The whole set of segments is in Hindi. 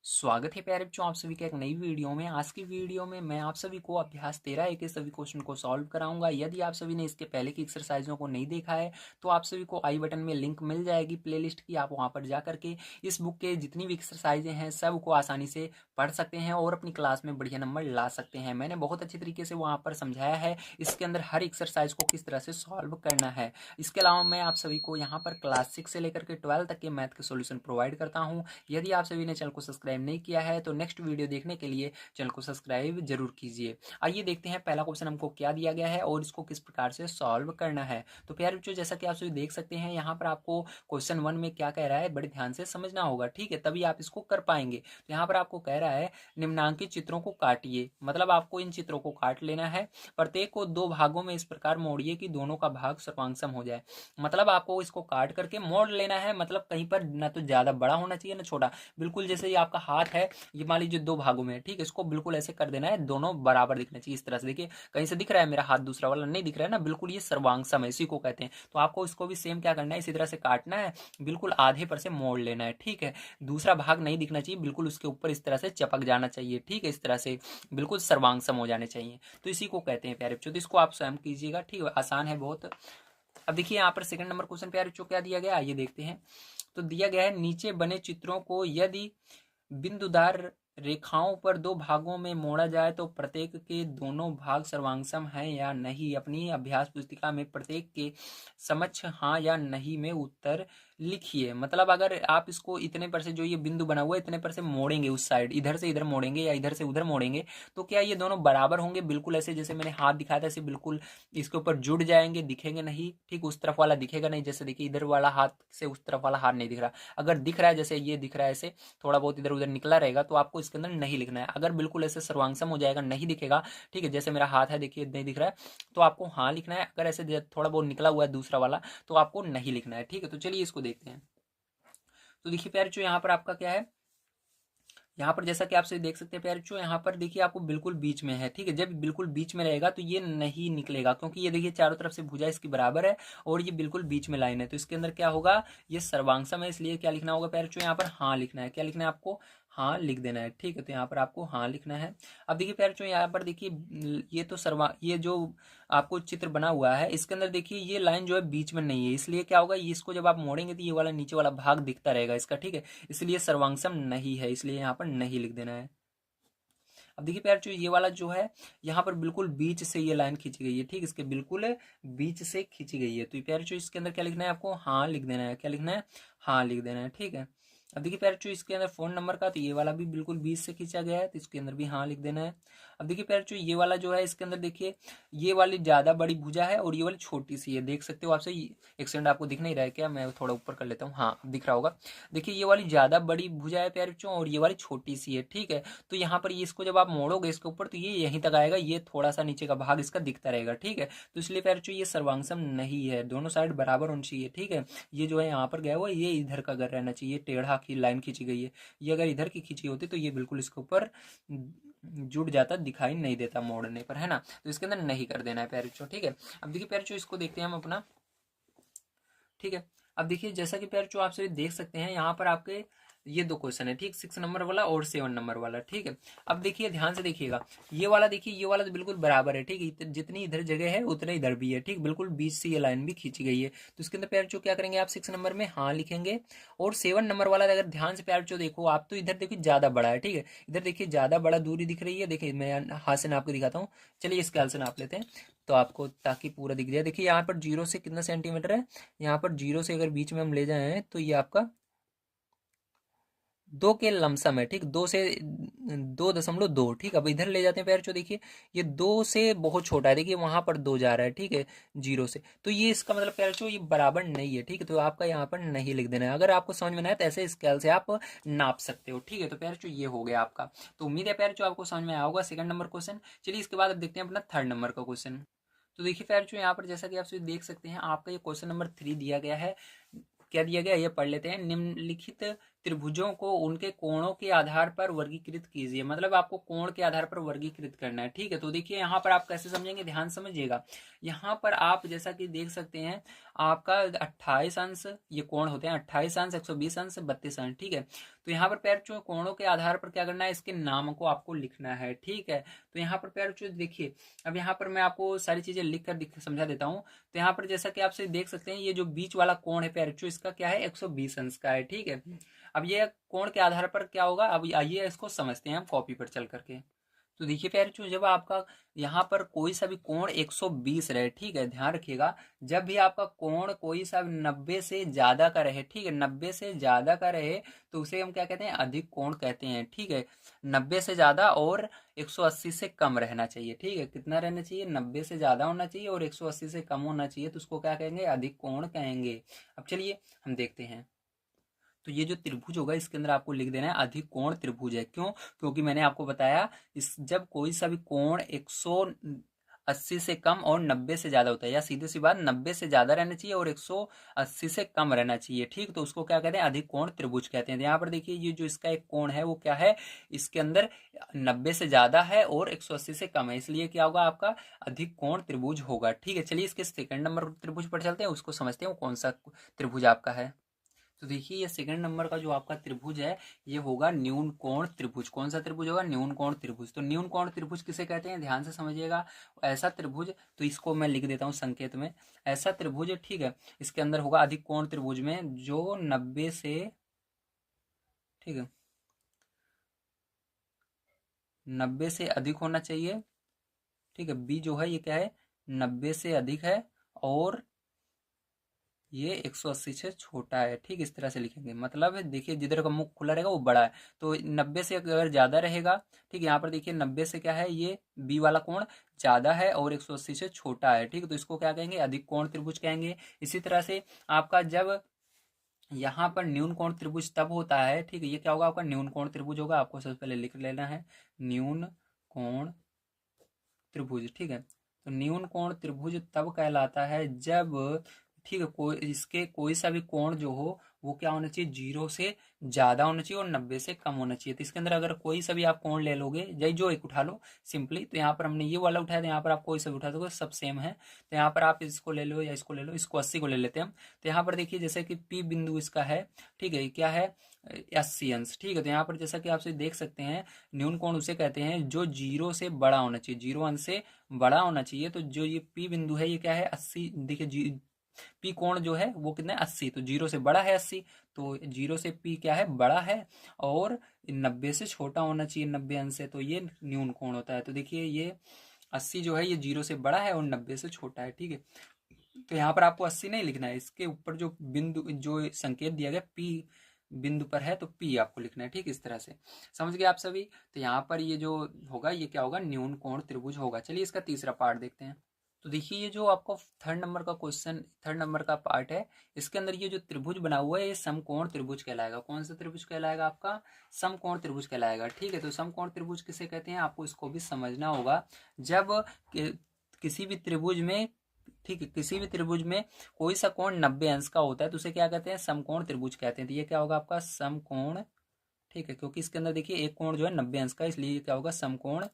स्वागत है प्यारे बच्चों आप सभी का एक नई वीडियो में। आज की वीडियो में मैं आप सभी को अभ्यास 13 के सभी क्वेश्चन को सॉल्व कराऊंगा। यदि आप सभी ने इसके पहले की एक्सरसाइजों को नहीं देखा है तो आप सभी को आई बटन में लिंक मिल जाएगी प्लेलिस्ट की। आप वहां पर जा करके इस बुक के जितनी भी एक्सरसाइजें हैं सब को आसानी से पढ़ सकते हैं और अपनी क्लास में बढ़िया नंबर ला सकते हैं। मैंने बहुत अच्छी तरीके से वहाँ पर समझाया है इसके अंदर हर एक्सरसाइज को किस तरह से सॉल्व करना है। इसके अलावा मैं आप सभी को यहाँ पर क्लास 6 से लेकर के 12 तक के मैथ के सोल्यूशन प्रोवाइड करता हूँ। यदि आप सभी ने चैनल को सब्सक्राइब नहीं किया है तो नेक्स्ट वीडियो देखने के लिए चैनल को सब्सक्राइब जरूर कीजिए। आइए देखते हैं पहला क्वेश्चन हमको क्या दिया गया है और इसको किस प्रकार से सॉल्व करना है। तो प्यारे बच्चों जैसा कि आप सभी देख सकते हैं यहाँ पर आपको क्वेश्चन 1 में क्या कह रहा है बड़े ध्यान से समझना होगा, ठीक है, तभी आप इसको कर पाएंगे। तो यहाँ पर आपको कह रहा है निम्नांकित चित्रों को काटिए, मतलब आपको इन चित्रों को काट लेना है। प्रत्येक को दो भागों में इस प्रकार मोड़िए कि दोनों का भाग सर्वांग हो जाए। मतलब आपको इसको काट करके मोड़ लेना है, मतलब कहीं पर ना तो ज्यादा बड़ा होना चाहिए ना छोटा। बिल्कुल जैसे ये आपका हाथ है, ये मान लीजिए दो भागों में है, ठीक है, इसको बिल्कुल ऐसे कर देना है, दोनों बराबर दिखना चाहिए। इस तरह से देखिए कहीं से दिख रहा है मेरा हाथ, दूसरा वाला नहीं दिख रहा है ना, बिल्कुल ये सर्वांग है, इसी को कहते हैं। तो आपको इसको भी सेम क्या करना है, इसी तरह से काटना है, बिल्कुल आधे पर से मोड़ लेना है, ठीक है। दूसरा भाग नहीं दिखना चाहिए, बिल्कुल उसके ऊपर इस तरह से चपक जाना चाहिए, ठीक है, इस तरह से बिल्कुल सर्वांग हो जाने चाहिए। तो इसी को कहते हैं प्यारे बच्चों। तो इसको आप स्वयं कीजिएगा, ठीक है, आसान है बहुत। अब देखिए यहाँ पर सेकंड नंबर क्वेश्चन प्यारे बच्चों क्या दिया गया, आइए देखते हैं। तो दिया गया है नीचे बने चित्रों को यदि बिंदुदार रेखाओं पर दो भागों में मोड़ा जाए तो प्रत्येक के दोनों भाग सर्वांगसम हैं या नहीं। अपनी अभ्यास पुस्तिका में प्रत्येक के समक्ष हाँ या नहीं में उत्तर लिखिए। मतलब अगर आप इसको इतने पर से, जो ये बिंदु बना हुआ है, इतने पर से मोड़ेंगे, उस साइड इधर से इधर मोड़ेंगे या इधर से उधर मोड़ेंगे, तो क्या ये दोनों बराबर होंगे? बिल्कुल ऐसे जैसे मैंने हाथ दिखाया था ऐसे बिल्कुल इसके ऊपर जुड़ जाएंगे, दिखेंगे नहीं, ठीक, उस तरफ वाला दिखेगा नहीं। जैसे देखिए इधर वाला हाथ से उस तरफ वाला हाथ नहीं दिख रहा। अगर दिख रहा है जैसे ये दिख रहा है ऐसे थोड़ा बहुत इधर उधर निकला रहेगा तो आपको इसके अंदर नहीं लिखना है। अगर बिल्कुल ऐसे सर्वांगसम हो जाएगा, नहीं दिखेगा, ठीक है, जैसे मेरा हाथ है देखिए नहीं दिख रहा है, तो आपको हाँ लिखना है। अगर ऐसे थोड़ा बहुत निकला हुआ है दूसरा वाला तो आपको नहीं लिखना है, ठीक है। तो चलिए इसको देखते हैं। तो देखिए प्यारे बच्चों यहाँ पर आपका क्या है, यहाँ पर जैसा कि आप सभी देख सकते हैं प्यारे बच्चों, यहाँ पर देखिए आपको बिल्कुल बीच में है, ठीक है। जब बिल्कुल बीच में रहेगा तो ये नहीं निकलेगा, क्योंकि ये देखिए चारों तरफ से भुजा इसकी बराबर है और ये बिल्कुल बीच में लाइन है। तो इसके अंदर क्या होगा, ये सर्वांगसम है, इसलिए क्या लिखना होगा प्यारे बच्चों, यहाँ पर हाँ लिखना है। क्या लिखना है आपको, हाँ लिख देना है, ठीक है। तो यहाँ पर आपको हाँ लिखना है। अब देखिए प्यारे बच्चों यहाँ पर देखिए ये तो ये जो आपको चित्र बना हुआ है इसके अंदर देखिए ये लाइन जो है बीच में नहीं है, इसलिए क्या होगा, इसको जब आप मोड़ेंगे तो ये वाला नीचे वाला भाग दिखता रहेगा इसका, ठीक है। इसलिए सर्वांगसम नहीं है, इसलिए यहाँ पर नहीं लिख देना है। अब देखिए प्यार, जो ये वाला जो है यहाँ पर बिल्कुल बीच से ये लाइन खींची गई है, ठीक, इसके बिल्कुल बीच से खींची गई है। तो प्यार जो इसके अंदर क्या लिखना है आपको, हाँ लिख देना है। क्या लिखना है, हाँ लिख देना है, ठीक है। अब देखिए प्यार जो इसके अंदर फोन नंबर का, तो ये वाला भी बिल्कुल बीच से खींचा गया है, तो इसके अंदर भी हाँ लिख देना है। अब देखिए प्यार जो ये वाला जो है इसके अंदर देखिए ये वाली ज्यादा बड़ी भुजा है और ये वाली छोटी सी है, देख सकते हो आपसे। एक सेकंड, आपको दिख नहीं रहा है क्या, मैं थोड़ा ऊपर कर लेता हूँ, हाँ अब दिख रहा होगा। देखिए ये वाली ज्यादा बड़ी भुजा है प्यारे बच्चों और ये वाली छोटी सी है, ठीक है। तो यहाँ पर ये इसको जब आप मोड़ोगे इसके ऊपर तो ये यहीं तक आएगा, ये थोड़ा सा नीचे का भाग इसका दिखता रहेगा, ठीक है। तो इसलिए प्यारे बच्चों ये सर्वांगसम नहीं है, दोनों साइड बराबर होनी चाहिए, ठीक है। ये जो है यहाँ पर गया हुआ ये इधर का घर रहना चाहिए, टेढ़ा की लाइन खींची गई है, ये अगर इधर की खींची होती तो ये बिल्कुल इसके ऊपर जुड़ जाता, दिखाई नहीं देता मोड़ने पर, है ना। तो इसके अंदर नहीं कर देना है प्यारे बच्चों, ठीक है। अब देखिए प्यारे बच्चों इसको देखते हैं हम अपना, ठीक है। अब देखिए जैसा कि प्यारे बच्चों आप सभी देख सकते हैं यहाँ पर आपके ये दो क्वेश्चन है, ठीक, 6 नंबर वाला और 7 नंबर वाला, ठीक है। अब देखिए ध्यान से देखिएगा, ये वाला देखिए ये वाला तो बिल्कुल बराबर है, ठीक है, जितनी इधर जगह है उतने इधर भी है, ठीक, बिल्कुल बीच से ये लाइन भी खींची गई है। तो इसके अंदर प्यार बच्चों क्या करेंगे आप, 6 नंबर में हाँ लिखेंगे। और 7 नंबर वाला अगर ध्यान से प्यार बच्चों देखो आप, तो इधर देखिए ज्यादा बड़ा है, ठीक है, इधर देखिए ज्यादा बड़ा दूरी दिख रही है। देखिए मैं हाथ से नाप के दिखाता हूँ, चलिए इस ख्याल से नाप लेते हैं तो आपको, ताकि पूरा दिख जाए। देखिए यहाँ पर 0 से कितना सेंटीमीटर है, यहाँ पर 0 से अगर बीच में हम ले जाए तो ये आपका 2 के लमसम है, ठीक, 2 से 2.2, ठीक। अब इधर ले जाते हैं प्यार जो देखिए ये 2 से बहुत छोटा है, देखिए वहां पर 2 जा रहा है, ठीक है, 0 से, तो ये इसका मतलब प्यार जो ये बराबर नहीं है, ठीक है। तो आपका यहाँ पर नहीं लिख देना है। अगर आपको समझ में ना आए तो ऐसे स्केल से आप नाप सकते हो, ठीक है। तो प्यार जो ये हो गया आपका। तो उम्मीद है प्यार जो आपको समझ में आया होगा सेकंड नंबर क्वेश्चन। चलिए इसके बाद अब देखते हैं अपना थर्ड नंबर का क्वेश्चन। तो देखिए प्यार जो यहाँ पर जैसा कि आप सभी देख सकते हैं आपका ये क्वेश्चन नंबर 3 दिया गया है। क्या दिया गया ये पढ़ लेते हैं। निम्नलिखित त्रिभुजों को उनके कोणों के आधार पर वर्गीकृत कीजिए, मतलब आपको कोण के आधार पर वर्गीकृत करना है। ठीक है, तो देखिए यहाँ पर आप कैसे समझेंगे, ध्यान समझिएगा। यहाँ पर आप जैसा कि देख सकते हैं, आपका 28 अंश ये कोण होते हैं, 28 अंश, 120 अंश, 32 अंश। ठीक है, तो यहाँ पर प्यारे बच्चों कोणों के आधार पर क्या करना है, इसके नाम को आपको लिखना है। ठीक है, तो यहाँ पर प्यारे बच्चों देखिए, अब यहाँ पर मैं आपको सारी चीजें लिख कर समझा देता हूँ। तो यहाँ पर जैसा कि आप सभी देख सकते हैं, ये जो बीच वाला कोण है प्यारे बच्चों, इसका क्या है, 120 अंश का है। ठीक है, अब ये कोण के आधार पर क्या होगा, अब आइए इसको समझते हैं हम कॉपी पर चल करके। तो देखिए प्यारे बच्चों, जब आपका यहाँ पर कोई सा भी कोण 120 रहे, ठीक है, ध्यान रखिएगा, जब भी आपका कोण कोई सा 90 से ज्यादा का रहे, ठीक है, 90 से ज्यादा का रहे, तो उसे हम क्या कहते हैं, अधिक कोण कहते हैं। ठीक है, 90 से ज्यादा और 180 से कम रहना चाहिए। ठीक है, कितना रहना चाहिए, 90 से ज्यादा होना चाहिए और 180 से कम होना चाहिए, तो उसको क्या कहेंगे, अधिक कोण कहेंगे। अब चलिए हम देखते हैं। तो ये जो त्रिभुज होगा, इसके अंदर आपको लिख देना है अधिक कोण त्रिभुज है। क्यों, क्योंकि मैंने आपको बताया, इस जब कोई सा भी कोण 180 से कम और 90 से ज्यादा होता है, या सीधी सी बात 90 से ज्यादा रहना चाहिए और 180 से कम रहना चाहिए। ठीक, तो उसको क्या कहते हैं, अधिक कोण त्रिभुज कहते हैं। यहाँ पर देखिए, ये जो इसका एक कोण है वो क्या है, इसके अंदर 90 से ज्यादा है और 180 से कम है, इसलिए क्या होगा, आपका अधिक कोण त्रिभुज होगा। ठीक है, चलिए इसके सेकंड नंबर त्रिभुज पर चलते हैं, उसको समझते हैं वो कौन सा त्रिभुज आपका है। तो देखिए, ये सेकंड नंबर का जो आपका त्रिभुज है, ये होगा न्यून कोण त्रिभुज। कौन सा त्रिभुज होगा, न्यून कोण त्रिभुज। तो न्यून कोण त्रिभुज किसे कहते हैं, ध्यान से समझिएगा। ऐसा त्रिभुज, तो इसको मैं लिख देता हूँ संकेत में, ऐसा त्रिभुज, ठीक है, इसके अंदर होगा अधिक कोण त्रिभुज में जो 90 से, ठीक है, 90 से अधिक होना चाहिए। ठीक है, बी जो है ये क्या है, 90 से अधिक है और ये 180 से छोटा है। ठीक, इस तरह से लिखेंगे, मतलब देखिए जिधर का मुख खुला रहेगा वो बड़ा है, तो 90 से अगर ज्यादा रहेगा, ठीक है, यहाँ पर देखिए 90 से क्या है, ये बी वाला कोण ज्यादा है और 180 से छोटा है। ठीक है, तो इसको क्या कहेंगे, अधिक कोण त्रिभुज कहेंगे। इसी तरह से आपका जब यहाँ पर न्यून कोण त्रिभुज तब होता है, ठीक है, ये क्या होगा, आपका न्यून कोण त्रिभुज होगा। आपको सबसे पहले लिख लेना है न्यून कोण त्रिभुज। ठीक है, तो न्यून कोण त्रिभुज तब कहलाता है जब, ठीक है, कोई इसके कोई सा भी कोण जो हो वो क्या होना चाहिए, 0 से ज्यादा होना चाहिए और 90 से कम होना चाहिए। तो इसके अंदर अगर कोई सा भी आप कोण ले लोगे, जो एक उठा लो सिंपली, तो यहाँ पर हमने ये वाला उठाया, तो यहाँ पर आप कोई सा भी उठा दोगे, सब सेम है। तो यहाँ पर आप इसको ले लो या इसको ले लो, इसको 80 को ले लेते हैं हम। तो यहाँ पर देखिए, जैसे कि पी बिंदु इसका है, ठीक है, क्या है, 80 अंश। ठीक है, तो यहाँ पर जैसा कि आप देख सकते हैं, न्यून कोण उसे कहते हैं जो 0 से बड़ा होना चाहिए, 0 अंश से बड़ा होना चाहिए। तो जो ये पी बिंदु है, ये क्या है, 80। देखिए पी कोण जो है वो कितना है, 80, तो 0 से बड़ा है 80, तो 0 से पी क्या है, बड़ा है और 90 से छोटा होना चाहिए, 90 अंश से, तो ये न्यून कोण होता है। तो देखिए ये 80 जो है, ये 0 से बड़ा है और 90 से छोटा है। ठीक है, तो यहाँ पर आपको 80 नहीं लिखना है, इसके ऊपर जो बिंदु, जो संकेत दिया गया पी बिंदु पर है, तो पी आपको लिखना है। ठीक, इस तरह से समझ गए आप सभी। तो यहाँ पर ये जो होगा, ये क्या होगा, न्यून कोण त्रिभुज होगा। चलिए इसका तीसरा पार्ट देखते हैं। तो देखिए, ये जो आपको थर्ड नंबर का क्वेश्चन, थर्ड नंबर का पार्ट है, इसके अंदर ये जो त्रिभुज बना हुआ है, ये समकोण त्रिभुज कहलाएगा। कौन सा त्रिभुज कहलाएगा, आपका समकोण त्रिभुज कहलाएगा। ठीक है, तो समकोण त्रिभुज किसे कहते हैं, आपको इसको भी समझना होगा। जब किसी भी त्रिभुज में, ठीक है, किसी भी त्रिभुज में कोई सा कोण 90 अंश का होता है, तो उसे क्या कहते हैं, समकोण त्रिभुज कहते हैं। तो ये क्या होगा, आपका समकोण, ठीक है, क्योंकि इसके अंदर देखिए एक कोण जो है 90 अंश का, इसलिए क्या होगा, समकोण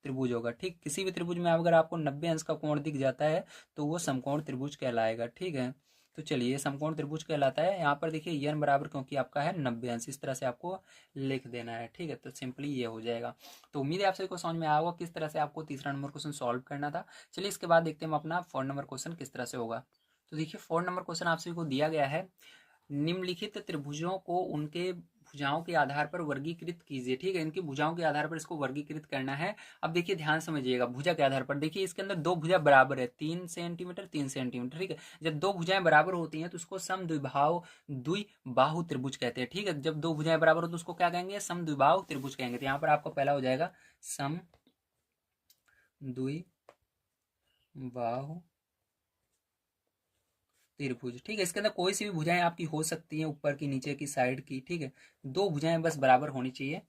त्रिभुज होगा। ठीक, किसी भी त्रिभुज में अगर आपको 90 अंश का कोण दिख जाता है, तो वो समकोण त्रिभुज कहलाएगा। ठीक है, तो चलिए समकोण त्रिभुज कहलाता है। यहाँ पर देखिए यन बराबर, क्योंकि आपका है 90 अंश, इस तरह से आपको लिख देना है। ठीक है, तो सिंपली ये हो जाएगा। तो उम्मीद है आप सभी को समझ में आया होगा किस तरह से आपको तीसरा नंबर क्वेश्चन सॉल्व करना था। चलिए इसके बाद देखते हैं हम अपना 4 नंबर क्वेश्चन किस तरह से होगा। तो देखिए 4 नंबर क्वेश्चन आप सभी को दिया गया है, निम्नलिखित त्रिभुजों को उनके भुजाओं के आधार पर वर्गीकृत कीजिए। ठीक है, इनकी भुजाओं के आधार पर इसको वर्गीकृत करना है। अब देखिए ध्यान समझिएगा, भुजा के आधार पर देखिए, इसके अंदर दो भुजा बराबर है, 3 सेंटीमीटर 3 सेंटीमीटर। ठीक है, जब दो भुजाएं बराबर होती हैं तो उसको समद्विबाहु त्रिभुज कहते हैं। ठीक है, जब दो भुजाएं बराबर हो तो उसको क्या कहेंगे, समद्विबाहु त्रिभुज कहेंगे। तो यहाँ पर आपका पहला हो जाएगा समद्विबाहु त्रिभुज। ठीक है, इसके अंदर कोई सी भी भुजाएं आपकी हो सकती हैं, ऊपर की, नीचे की, साइड की। ठीक है, दो भुजाएं बस बराबर होनी चाहिए,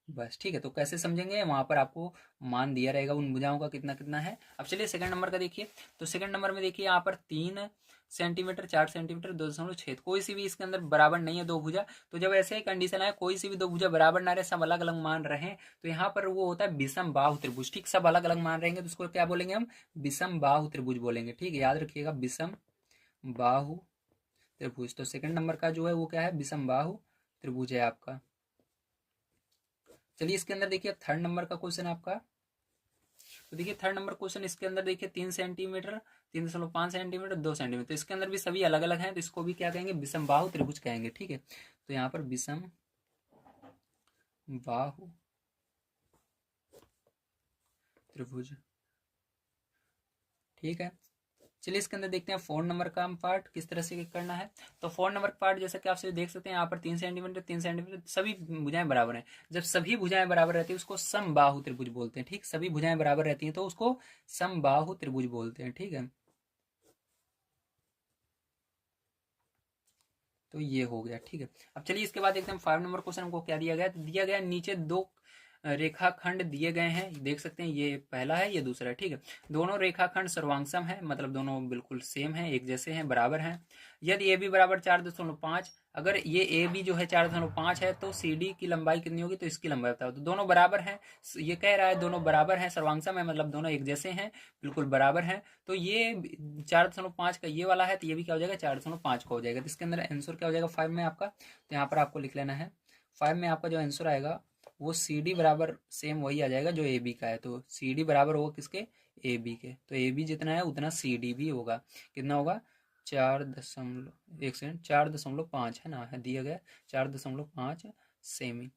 बस ठीक है। तो कैसे समझेंगे, वहां पर आपको मान दिया रहेगा उन भुजाओं का कितना कितना है। अब चलिए सेकंड नंबर का देखिए। तो सेकंड नंबर में देखिए यहाँ पर 3 सेंटीमीटर, 4 सेंटीमीटर, 2.6, कोई सी भी इसके अंदर बराबर नहीं है दो भुजा। तो जब ऐसे कंडीशन आए कोई सी भी दो भुजा बराबर ना रहे, सब अलग अलग मान रहे, तो यहाँ पर वो होता है विषम बाहु त्रिभुज। ठीक, सब अलग अलग मान रहेंगे तो उसको क्या बोलेंगे हम, विषम बाहु त्रिभुज बोलेंगे। ठीक है, याद रखिएगा, विषम बाहु त्रिभुज। तो सेकंड नंबर का जो है वो क्या है, विषम बाहु त्रिभुज है आपका। चलिए इसके अंदर देखिए थर्ड नंबर का क्वेश्चन आपका। तो देखिए थर्ड नंबर क्वेश्चन इसके अंदर देखिए 3 सेंटीमीटर, 3.5 सेंटीमीटर, 2 सेंटीमीटर, तो इसके अंदर भी सभी अलग अलग हैं, तो इसको भी क्या कहेंगे, विषम बाहु त्रिभुज कहेंगे। ठीक है, तो यहाँ पर विषम बाहु त्रिभुज। ठीक है, चलिए इसके अंदर देखते हैं 4 नंबर का पार्ट किस तरह से करना है। तो 4 नंबर का पार्ट जैसा कि आप सभी देख सकते हैं यहाँ पर 3 सेंटीमीटर, 3 सेंटीमीटर, सभी भुजाएं बराबर हैं। जब सभी भुजाएं बराबर रहती है उसको समबाहु त्रिभुज बोलते हैं। ठीक, सभी भुजाएं बराबर रहती हैं तो उसको समबाहु त्रिभुज बोलते हैं। ठीक है, तो ये हो गया। ठीक है, अब चलिए इसके बाद देखते हैं 5 नंबर क्वेश्चन हमको क्या दिया गया। तो दिया गया नीचे दो रेखाखंड दिए गए हैं, देख सकते हैं, ये पहला है ये दूसरा है। ठीक है, दोनों रेखाखंड सर्वांगसम है, मतलब दोनों बिल्कुल सेम है, एक जैसे हैं, बराबर हैं। यदि ए बी बराबर 4.5, अगर ये ए बी जो है 4.5 है तो सी डी की लंबाई कितनी होगी, तो इसकी लंबाई बताओ। तो दोनों बराबर हैं, ये कह रहा है दोनों बराबर हैं, सर्वांगसम है, मतलब दोनों एक जैसे हैं, बिल्कुल बराबर हैं। तो ये 4.5 का ये वाला है, तो ये भी क्या हो जाएगा, 4.5 का हो जाएगा। तो इसके अंदर आंसर क्या हो जाएगा 5 में आपका। तो यहाँ पर आपको लिख लेना है 5 में आपका जो आंसर आएगा वो सी डी बराबर सेम वही आ जाएगा जो ए बी का है। तो सी डी बराबर होगा किसके, ए बी के। तो ए बी जितना है उतना सी डी भी होगा। कितना होगा, 4.5 है ना, है दिया गया 4.5 सेमी।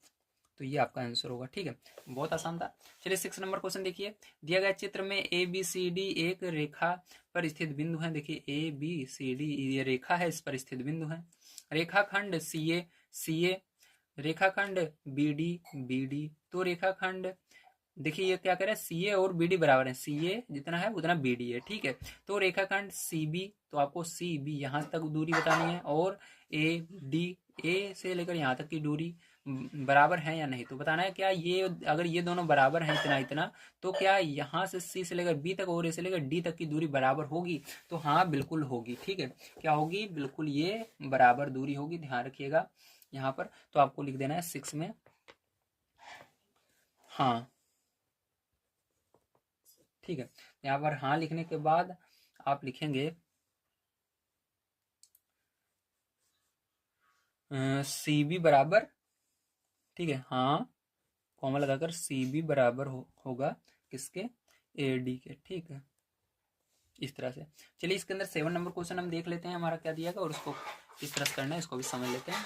तो ये आपका आंसर होगा। ठीक है, बहुत आसान था। चलिए 6 नंबर क्वेश्चन देखिए। दिया गया चित्र में ए बी सी डी एक रेखा पर स्थित बिंदु है। देखिए ए बी सी डी ये रेखा है, इस पर स्थित बिंदु है। रेखाखंड सी ए, रेखाखंड बी डी। तो रेखाखंड देखिए ये क्या करें, सी ए और बी डी बराबर है, सी ए जितना है उतना बी डी है। ठीक है, तो रेखाखंड सी बी, तो आपको सी बी यहाँ तक दूरी बतानी है, और ए डी, ए से लेकर यहाँ तक की दूरी बराबर है या नहीं, तो बताना है क्या ये, अगर ये दोनों बराबर हैं इतना इतना, तो क्या यहाँ से सी से लेकर बी तक और ए से लेकर डी तक की दूरी बराबर होगी, तो हाँ बिल्कुल होगी। ठीक है, क्या होगी, बिल्कुल ये बराबर दूरी होगी, ध्यान रखिएगा यहाँ पर। तो आपको लिख देना है 6 में हाँ। ठीक है, यहाँ पर हाँ लिखने के बाद आप लिखेंगे सी बी बराबर, ठीक है, हाँ कॉमा लगाकर सी बी बराबर होगा किसके, ए डी के। ठीक है, इस तरह से। चलिए इसके अंदर 7 नंबर क्वेश्चन हम देख लेते हैं हमारा क्या दिया गया और उसको किस तरह से करना है इसको भी समझ लेते हैं।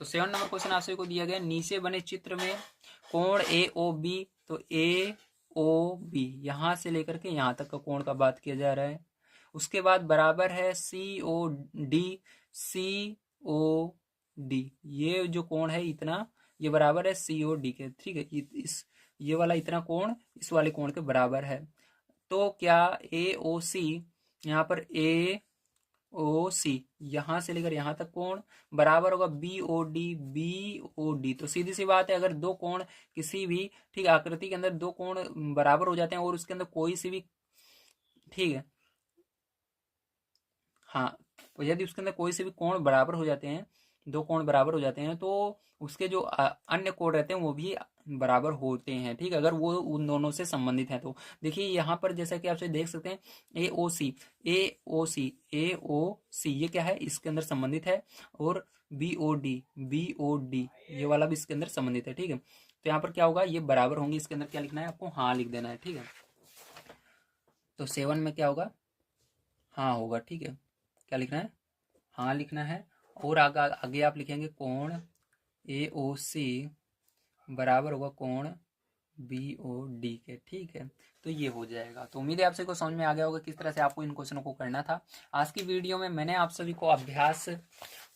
तो 7 नंबर क्वेश्चन आप सभी को दिया गया, नीचे बने चित्र में कोण ए ओ बी, तो ए ओ बी यहाँ से लेकर के यहाँ तक का कोण का बात किया जा रहा है। उसके बाद बराबर है सी ओ डी, सी ओ डी, ये जो कोण है इतना, ये बराबर है सी ओ डी के। ठीक है, इस ये वाला इतना कोण इस वाले कोण के बराबर है। तो क्या ए ओ सी, यहाँ पर ए ओ सी यहाँ से लेकर यहाँ तक कोण बराबर होगा B O D, B O D. तो सीधी सी बात है, अगर दो कोण किसी भी ठीक आकृति के अंदर दो कोण बराबर हो जाते हैं और उसके अंदर कोई सी भी, ठीक है, हाँ, तो यदि उसके अंदर कोई से भी कोण बराबर हो जाते हैं, दो कोण बराबर हो जाते हैं, तो उसके जो अन्य कोण रहते हैं वो भी बराबर होते हैं। ठीक है, अगर वो उन दोनों से संबंधित है तो। देखिए यहाँ पर जैसा कि आप देख सकते हैं ए ओ सी, ए ओ सी, ए ओ सी ये क्या है, इसके अंदर संबंधित है, और B O D, B O D ये वाला भी इसके अंदर संबंधित है। ठीक है, तो यहाँ पर क्या होगा, ये बराबर होंगे, इसके अंदर क्या लिखना है आपको, हाँ लिख देना है। ठीक है, तो 7 में क्या होगा, हाँ होगा। ठीक है, क्या लिखना है, हाँ लिखना है। और आगे आप लिखेंगे कोण ए ओ सी बराबर होगा कोण बी ओ डी के। ठीक है, तो ये हो जाएगा। तो उम्मीद है आप सभी को समझ में आ गया होगा किस तरह से आपको इन क्वेश्चनों को करना था। आज की वीडियो में मैंने आप सभी को अभ्यास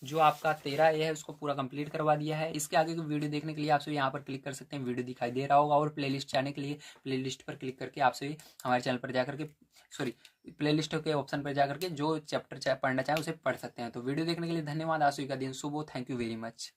जो आपका 13 ए है उसको पूरा कंप्लीट करवा दिया है। इसके आगे की वीडियो देखने के लिए आप सभी यहाँ पर क्लिक कर सकते हैं, वीडियो दिखाई दे रहा होगा, और प्लेलिस्ट जाने के लिए प्लेलिस्ट पर क्लिक करके आप सभी हमारे चैनल पर जाकर के, सॉरी, प्लेलिस्ट के ऑप्शन पर जाकर के जो चैप्टर पढ़ना चाहें उसे पढ़ सकते हैं। तो वीडियो देखने के लिए धन्यवाद। आज का दिन शुभ हो। Thank you very much.